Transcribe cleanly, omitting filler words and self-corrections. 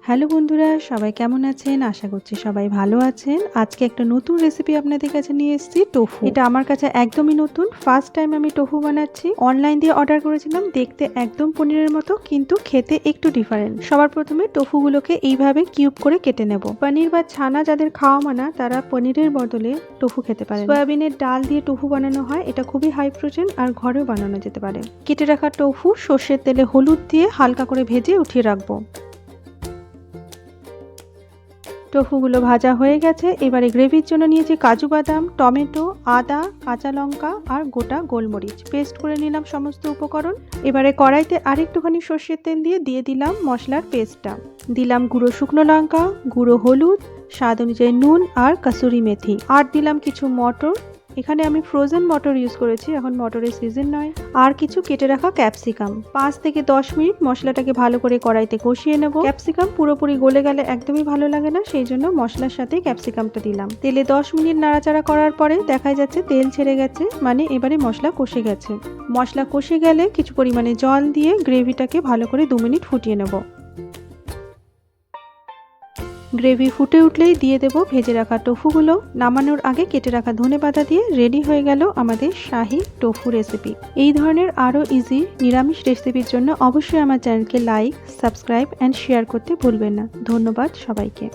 Hello বন্ধুরা, সবাই কেমন আছেন? আশা করছি সবাই ভালো আছেন। আজকে একটা নতুন রেসিপি আপনাদের কাছে নিয়ে এসেছি, টোফু। এটা আমার কাছে একদমই নতুন, ফার্স্ট টাইম আমি টোফু বানাচ্ছি। অনলাইন দিয়ে অর্ডার করেছিলাম, দেখতে একদম পনিরের মতো কিন্তু খেতে একটু ডিফারেন্ট। সবার প্রথমে টোফুগুলোকে এইভাবে কিউব করে কেটে নেব। পনির বা ছানা যাদের খাওয়া মানা তারা পনিরের বদলে টোফু খেতে পারে। সয়াবিনের ডাল দিয়ে টোফু বানানো হয়, এটা খুবই হাই প্রোটিন আর ঘরেও বানানো যেতে পারে। কেটে রাখা টোফু সর্ষের তেলে হলুদ দিয়ে হালকা করে ভেজে উঠিয়ে রাখবো। টোফুগুলো ভাজা হয়ে গেছে। এবারে গ্রেভির জন্য নিয়েছি কাজু বাদাম, টমেটো, আদা, কাঁচা লঙ্কা আর গোটা গোলমরিচ। পেস্ট করে নিলাম সমস্ত উপকরণ। এবারে কড়াইতে আরেকটুখানি সর্ষের তেল দিয়ে দিলাম মশলার পেস্টটা। দিলাম গুঁড়ো শুকনো লঙ্কা, গুঁড়ো হলুদ, স্বাদ অনুযায়ী নুন আর কাসুরি মেথি। আর দিলাম কিছু মটর। এখানে আমি ফ্রোজেন মটর ইউজ করেছি, এখন মটরের সিজন নয়। আর কিছু কেটে রাখা ক্যাপসিকাম। 5 থেকে 10 মিনিট মশলাটাকে ভালো করে কড়াইতে কষিয়ে নেব। ক্যাপসিকাম পুরোপুরি গলে গেলে একদমই ভালো লাগে না, সেই জন্য মশলার সাথে ক্যাপসিকামটা দিলাম। তেলে 10 মিনিট নাড়াচাড়া করার পরে দেখা যাচ্ছে তেল ছেড়ে গেছে, মানে এবারে মশলা কষে গেছে। মশলা কষে গেলে কিছু পরিমাণে জল দিয়ে গ্রেভিটাকে ভালো করে 2 মিনিট ফুটিয়ে নেব। গ্রেভি ফুটে উঠলেই দিয়ে দেব ভেজে রাখা টোফুগুলো। নামানোর আগে কেটে রাখা ধনেপাতা দিয়ে রেডি হয়ে গেল আমাদের শাহী টোফু রেসিপি। এই ধরনের আরও ইজি নিরামিষ রেসিপির জন্য অবশ্যই আমার চ্যানেলকে লাইক, সাবস্ক্রাইব অ্যান্ড শেয়ার করতে ভুলবেন না। ধন্যবাদ সবাইকে।